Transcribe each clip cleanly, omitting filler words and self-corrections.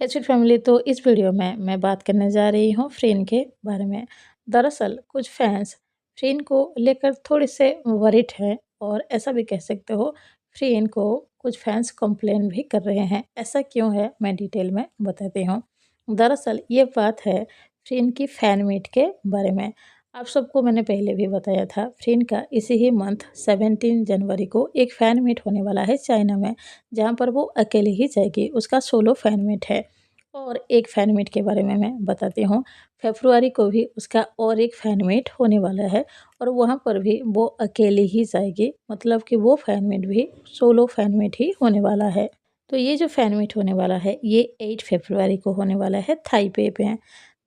Hello family. तो इस video में मैं बात करने जा रही हूँ फ्रेन के बारे में। दरअसल कुछ फैंस फ्रेन को लेकर थोड़े से वरिड हैं और ऐसा भी कह सकते हो फ्रेन को कुछ फैंस कंप्लेन भी कर रहे हैं। ऐसा क्यों है मैं डिटेल में बताती हूँ। दरअसल ये बात है फ्रेन की फैन मीट के बारे में। आप सबको मैंने पहले भी बताया था फ्रेन का इसी ही मंथ 17 जनवरी को एक फ़ैन मीट होने वाला है चाइना में, जहाँ पर वो अकेले ही जाएगी। उसका सोलो फ़ैन मीट है। और एक फ़ैन मीट के बारे में मैं बताती हूँ। फ़रवरी को भी उसका और एक फ़ैन मीट होने वाला है और वहाँ पर भी वो अकेले ही जाएगी, मतलब कि वो फ़ैन मीट भी सोलो फ़ैन मीट ही होने वाला है। तो ये जो फ़ैन मीट होने वाला है ये 8 फ़रवरी को होने वाला है ताइपे पे।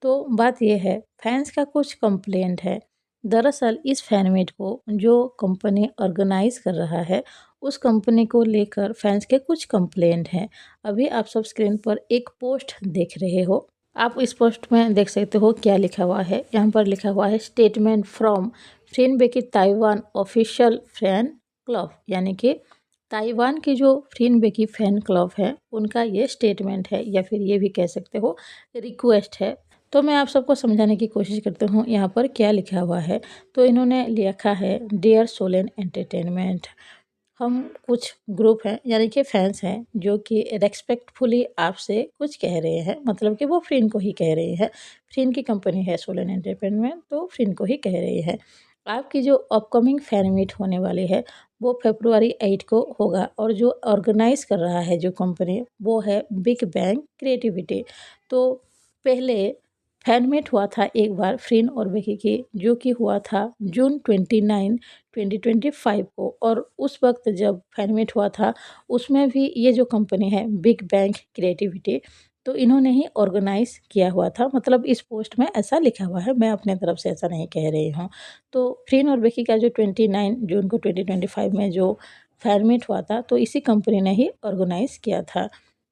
तो बात ये है फैंस का कुछ कंप्लेंट है। दरअसल इस फ़ैन मीट को जो कंपनी ऑर्गेनाइज़ कर रहा है उस कंपनी को लेकर फैंस के कुछ कंप्लेंट हैं। अभी आप सब स्क्रीन पर एक पोस्ट देख रहे हो। आप इस पोस्ट में देख सकते हो क्या लिखा हुआ है। यहाँ पर लिखा हुआ है statement from Freen Becky Taiwan official fan club, यानी कि ताइवान की जो फ्रेन बेकी फैन क्लब है उनका ये स्टेटमेंट है, या फिर ये भी कह सकते हो रिक्वेस्ट है। तो मैं आप सबको समझाने की कोशिश करती हूँ यहाँ पर क्या लिखा हुआ है। तो इन्होंने लिखा है डियर सोलेन एंटरटेनमेंट, हम कुछ ग्रुप हैं यानी कि फैंस हैं जो कि रेस्पेक्टफुली आपसे कुछ कह रहे हैं, मतलब कि वो फ्रेंड को ही कह रहे हैं। फ्रेंड की कंपनी है सोलन एंटरटेनमेंट, तो फ्रेंड को ही कह रहे हैं। आपकी जो अपकमिंग फैन मीट होने वाली है वो फरवरी 8 को होगा और जो ऑर्गेनाइज कर रहा है जो कंपनी वो है बिग बैंग क्रिएटिविटी। तो पहले फैनमेट हुआ था एक बार फ्रीन और बेकी की, जो कि हुआ था जून 29 2025 को, और उस वक्त जब फैनमेट हुआ था उसमें भी ये जो कंपनी है बिग बैंग क्रिएटिविटी, तो इन्होंने ही ऑर्गेनाइज किया हुआ था। मतलब इस पोस्ट में ऐसा लिखा हुआ है, मैं अपने तरफ से ऐसा नहीं कह रही हूँ। तो फ्रीन और बेकी का जो 29 जून को 2025 में जो फैनमेट हुआ था तो इसी कंपनी ने ही ऑर्गेनाइज किया था।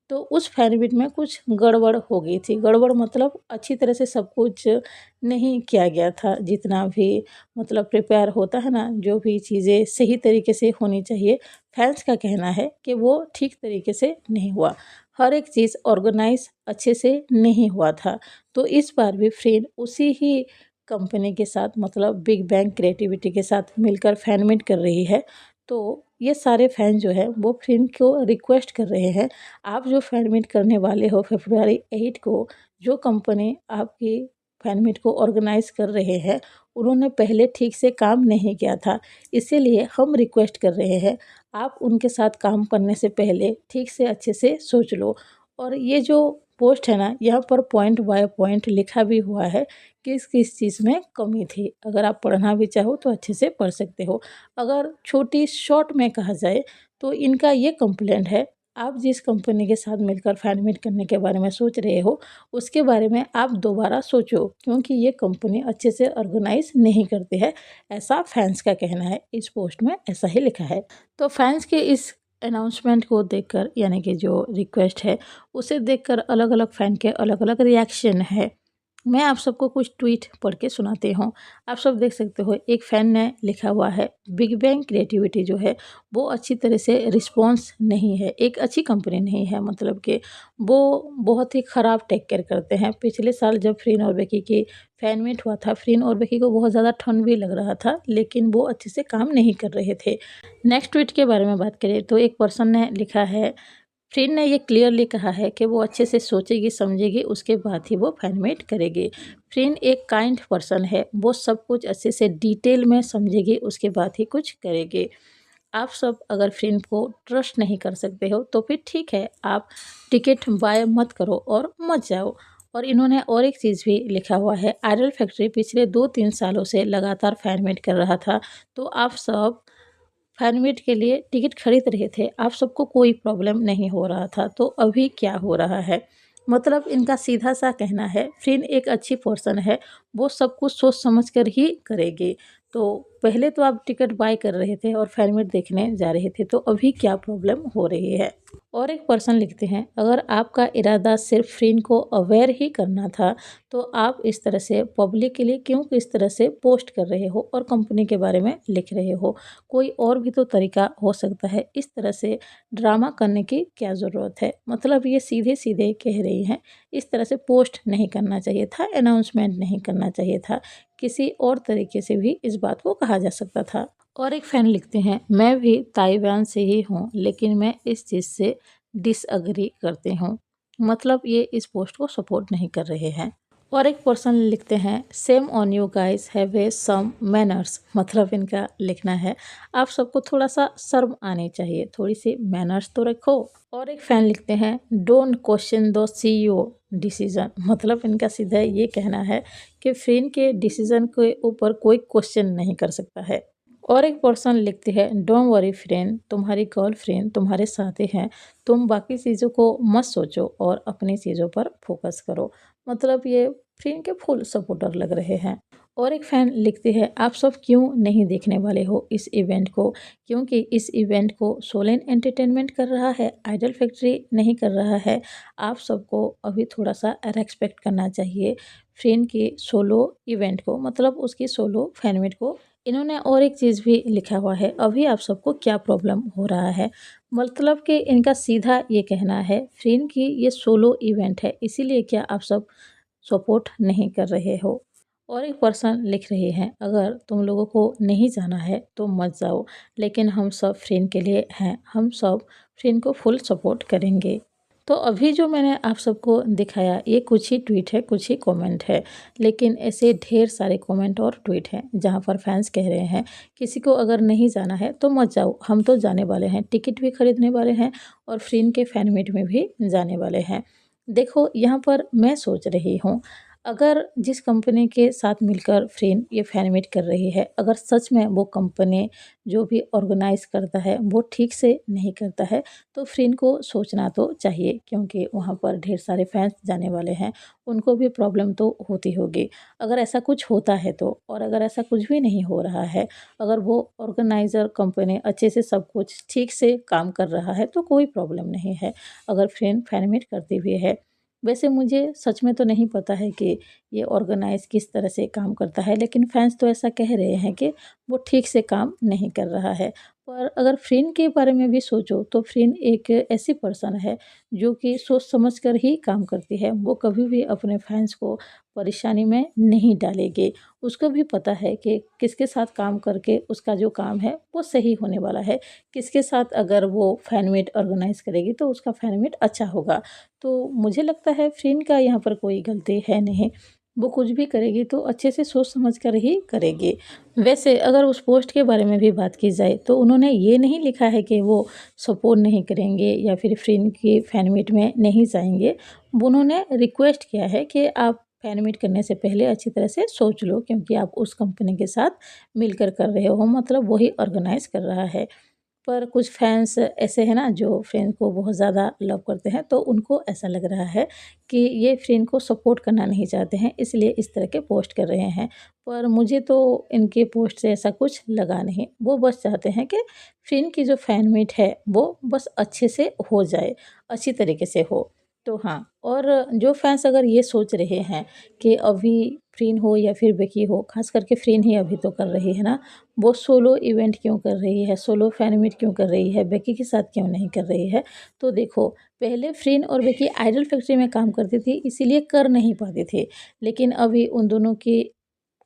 तो उस फैनमिट में कुछ गड़बड़ हो गई थी। गड़बड़ मतलब अच्छी तरह से सब कुछ नहीं किया गया था, जितना भी मतलब प्रिपेयर होता है ना, जो भी चीज़ें सही तरीके से होनी चाहिए, फैंस का कहना है कि वो ठीक तरीके से नहीं हुआ। हर एक चीज़ ऑर्गेनाइज अच्छे से नहीं हुआ था। तो इस बार भी फ्रेंड उसी ही कंपनी के साथ, मतलब बिग बैंग क्रिएटिविटी के साथ मिलकर फैनमिट कर रही है। तो ये सारे फैन जो है वो फ्रेंड को रिक्वेस्ट कर रहे हैं, आप जो फैन मीट करने वाले हो फरवरी 8 को, जो कंपनी आपकी फैन मीट को ऑर्गेनाइज कर रहे हैं उन्होंने पहले ठीक से काम नहीं किया था। इसीलिए हम रिक्वेस्ट कर रहे हैं आप उनके साथ काम करने से पहले ठीक से अच्छे से सोच लो। और ये जो पोस्ट है ना, यहाँ पर पॉइंट बाय पॉइंट लिखा भी हुआ है किस किस चीज़ में कमी थी। अगर आप पढ़ना भी चाहो तो अच्छे से पढ़ सकते हो। अगर छोटी शॉर्ट में कहा जाए तो इनका ये कंप्लेंट है, आप जिस कंपनी के साथ मिलकर फैन मीट करने के बारे में सोच रहे हो उसके बारे में आप दोबारा सोचो, क्योंकि ये कंपनी अच्छे से ऑर्गेनाइज नहीं करती है, ऐसा फैंस का कहना है। इस पोस्ट में ऐसा ही लिखा है। तो फैंस के इस अनाउंसमेंट को देखकर, यानी कि जो रिक्वेस्ट है उसे देखकर अलग अलग फ़ैन के अलग अलग रिएक्शन है। मैं आप सबको कुछ ट्वीट पढ़ के सुनाती हूँ। आप सब देख सकते हो, एक फ़ैन ने लिखा हुआ है बिग बैंग क्रिएटिविटी जो है वो अच्छी तरह से रिस्पॉन्स नहीं है, एक अच्छी कंपनी नहीं है, मतलब कि वो बहुत ही ख़राब टेक केयर करते हैं। पिछले साल जब फ्रीन और बेकी की फैन मीट हुआ था, फ्रीन और बेकी को बहुत ज़्यादा ठंड भी लग रहा था लेकिन वो अच्छे से काम नहीं कर रहे थे। नेक्स्ट ट्वीट के बारे में बात करें तो एक पर्सन ने लिखा है, फ्रेंड ने ये क्लियरली कहा है कि वो अच्छे से सोचेगी समझेगी उसके बाद ही वो फैनमेट करेगी। फ्रेंड एक काइंड पर्सन है, वो सब कुछ अच्छे से डिटेल में समझेगी उसके बाद ही कुछ करेगी। आप सब अगर फ्रेंड को ट्रस्ट नहीं कर सकते हो तो फिर ठीक है, आप टिकट बाय मत करो और मत जाओ। और इन्होंने और एक चीज़ भी लिखा हुआ है, आइडल फैक्ट्री पिछले 2-3 सालों से लगातार फैनमेट कर रहा था, तो आप सब फैनमीट के लिए टिकट खरीद रहे थे, आप सबको कोई प्रॉब्लम नहीं हो रहा था, तो अभी क्या हो रहा है। मतलब इनका सीधा सा कहना है फ्रेंड एक अच्छी पर्सन है, वो सब कुछ सोच समझ कर ही करेगी। तो पहले तो आप टिकट बाय कर रहे थे और फैन देखने जा रहे थे, तो अभी क्या प्रॉब्लम हो रही है। और एक पर्सन लिखते हैं, अगर आपका इरादा सिर्फ फ्रेंड को अवेयर ही करना था तो आप इस तरह से पब्लिक के लिए क्यों इस तरह से पोस्ट कर रहे हो और कंपनी के बारे में लिख रहे हो। कोई और भी तो तरीका हो सकता है, इस तरह से ड्रामा करने की क्या ज़रूरत है। मतलब ये सीधे सीधे कह रही हैं, इस तरह से पोस्ट नहीं करना चाहिए था, अनाउंसमेंट नहीं करना चाहिए था, किसी और तरीके से भी इस बात को कहा जा सकता था। और एक फैन लिखते हैं, मैं भी ताइवान से ही हूँ लेकिन मैं इस चीज़ से डिसअग्री करते हूँ। मतलब ये इस पोस्ट को सपोर्ट नहीं कर रहे हैं। और एक पर्सन लिखते हैं, shame on you guys have a some manners. मतलब इनका लिखना है, आप सबको थोड़ा सा शर्म आनी चाहिए, थोड़ी सी मैनर्स तो रखो। और एक फैन लिखते हैं, don't question the CEO decision. मतलब इनका सीधा ये कहना है कि फ्रेंड के डिसीजन के ऊपर कोई क्वेश्चन नहीं कर सकता है। और एक पर्सन लिखती है, डोंट वरी फ्रेंड, तुम्हारी गर्लफ्रेंड तुम्हारे साथ ही है, तुम बाकी चीज़ों को मत सोचो और अपनी चीज़ों पर फोकस करो। मतलब ये फ्रेंड के फुल सपोर्टर लग रहे हैं। और एक फैन लिखती है, आप सब क्यों नहीं देखने वाले हो इस इवेंट को, क्योंकि इस इवेंट को सोलेन एंटरटेनमेंट कर रहा है, आइडल फैक्ट्री नहीं कर रहा है। आप सबको अभी थोड़ा सा रेस्पेक्ट करना चाहिए फ्रेंड की सोलो इवेंट को, मतलब उसकी सोलो फैनमिट को। इन्होंने और एक चीज़ भी लिखा हुआ है, अभी आप सबको क्या प्रॉब्लम हो रहा है। मतलब कि इनका सीधा ये कहना है, फ्रेंड की ये सोलो इवेंट है, इसीलिए क्या आप सब सपोर्ट नहीं कर रहे हो। और एक पर्सन लिख रहे हैं, अगर तुम लोगों को नहीं जाना है तो मत जाओ, लेकिन हम सब फ्रेंड के लिए हैं, हम सब फ्रेंड को फुल सपोर्ट करेंगे। तो अभी जो मैंने आप सबको दिखाया ये कुछ ही ट्वीट है, कुछ ही कमेंट है, लेकिन ऐसे ढेर सारे कमेंट और ट्वीट हैं जहाँ पर फैंस कह रहे हैं, किसी को अगर नहीं जाना है तो मत जाओ, हम तो जाने वाले हैं, टिकट भी खरीदने वाले हैं और फ्रेंड के फैन मीट में भी जाने वाले हैं। देखो यहाँ पर मैं सोच रही हूँ, अगर जिस कंपनी के साथ मिलकर फ्रेंड ये फैन मीट कर रही है, अगर सच में वो कंपनी जो भी ऑर्गेनाइज़ करता है वो ठीक से नहीं करता है, तो फ्रेंड को सोचना तो चाहिए, क्योंकि वहाँ पर ढेर सारे फैंस जाने वाले हैं, उनको भी प्रॉब्लम तो होती होगी। अगर ऐसा कुछ होता है तो, और अगर ऐसा कुछ भी नहीं हो रहा है, अगर वो ऑर्गेनाइज़र कंपनी अच्छे से सब कुछ ठीक से काम कर रहा है तो कोई प्रॉब्लम नहीं है, अगर फ्रेंड फैन मीट करती भी है। वैसे मुझे सच में तो नहीं पता है कि ये ऑर्गेनाइज़ किस तरह से काम करता है, लेकिन फैंस तो ऐसा कह रहे हैं कि वो ठीक से काम नहीं कर रहा है। पर अगर फ्रेंड के बारे में भी सोचो तो फ्रेंड एक ऐसी पर्सन है जो कि सोच समझ कर ही काम करती है, वो कभी भी अपने फैंस को परेशानी में नहीं डालेगी। उसको भी पता है कि किसके साथ काम करके उसका जो काम है वो सही होने वाला है, किसके साथ अगर वो फैन मीट ऑर्गेनाइज़ करेगी तो उसका फैन मीट अच्छा होगा। तो मुझे लगता है फ्रेंड का यहाँ पर कोई गलती है नहीं, वो कुछ भी करेगी तो अच्छे से सोच समझ कर ही करेगी। वैसे अगर उस पोस्ट के बारे में भी बात की जाए तो उन्होंने ये नहीं लिखा है कि वो सपोर्ट नहीं करेंगे या फिर फ्रेंड की फैन मीट में नहीं जाएंगे। उन्होंने रिक्वेस्ट किया है कि आप फैन मीट करने से पहले अच्छी तरह से सोच लो, क्योंकि आप उस कंपनी के साथ मिलकर कर रहे हो, मतलब वही ऑर्गेनाइज कर रहा है। पर कुछ फैंस ऐसे हैं ना जो फ्रेंड को बहुत ज़्यादा लव करते हैं, तो उनको ऐसा लग रहा है कि ये फ्रेंड को सपोर्ट करना नहीं चाहते हैं, इसलिए इस तरह के पोस्ट कर रहे हैं। पर मुझे तो इनके पोस्ट से ऐसा कुछ लगा नहीं, वो बस चाहते हैं कि फ्रेंड की जो फैन मीट है वो बस अच्छे से हो जाए, अच्छी तरीके से हो। तो हाँ, और जो फैंस अगर ये सोच रहे हैं कि अभी फ्रेंड हो या फिर बेकी हो, खास करके फ्रेंड ही अभी तो कर रही है ना, वो सोलो इवेंट क्यों कर रही है, सोलो फैन मीट क्यों कर रही है, बेकी के साथ क्यों नहीं कर रही है। तो देखो, पहले फ्रेंड और बेकी आइडल फैक्ट्री में काम करती थी, इसीलिए कर नहीं पाती थी, लेकिन अभी उन दोनों की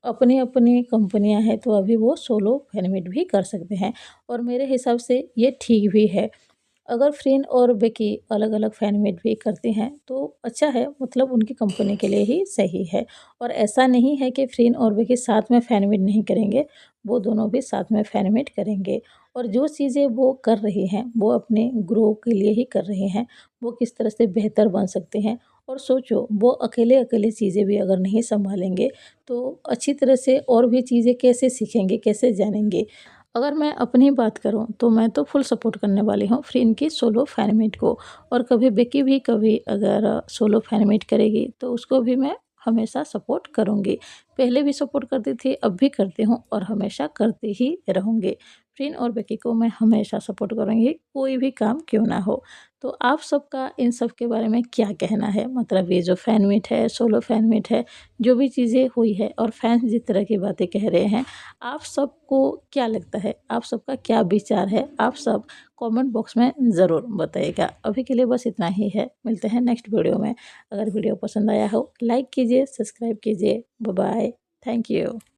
अपनी अपनी कंपनियां हैं, तो अभी वो सोलो फैन मीट भी कर सकते हैं और मेरे हिसाब से ये ठीक भी है। अगर फ्रेंड और बेकी अलग-अलग फैन मीट भी करते हैं तो अच्छा है, मतलब उनकी कंपनी के लिए ही सही है। और ऐसा नहीं है कि फ्रेंड और बेकी साथ में फैन मीट नहीं करेंगे, वो दोनों भी साथ में फैन मीट करेंगे। और जो चीज़ें वो कर रहे हैं, वो अपने ग्रो के लिए ही कर रहे हैं, वो किस तरह से बेहतर बन सकते हैं। और सोचो, वो अकेले-अकेले चीज़ें भी अगर नहीं सँभालेंगे, तो अच्छी तरह से और भी चीज़ें कैसे सीखेंगे, कैसे जानेंगे। अगर मैं अपनी बात करूँ तो मैं तो फुल सपोर्ट करने वाली हूँ फ्रेंड की सोलो फैन मीट को, और कभी बेकी भी कभी अगर सोलो फैन मीट करेगी तो उसको भी मैं हमेशा सपोर्ट करूँगी। पहले भी सपोर्ट करती थी, अब भी करती हूँ और हमेशा करती ही रहूँगी। फ्रेंड और बेकी को मैं हमेशा सपोर्ट करूँगी, कोई भी काम क्यों ना हो। तो आप सबका इन सब के बारे में क्या कहना है? मतलब ये जो फैन मीट है, सोलो फैन मीट है, जो भी चीज़ें हुई है और फैन्स जिस तरह की बातें कह रहे हैं, आप सबको क्या लगता है? आप सबका क्या विचार है? आप सब कमेंट बॉक्स में ज़रूर बताइएगा। अभी के लिए बस इतना ही है, मिलते हैं नेक्स्ट वीडियो में। अगर वीडियो पसंद आया हो लाइक कीजिए, सब्सक्राइब कीजिए। Bye bye, thank you.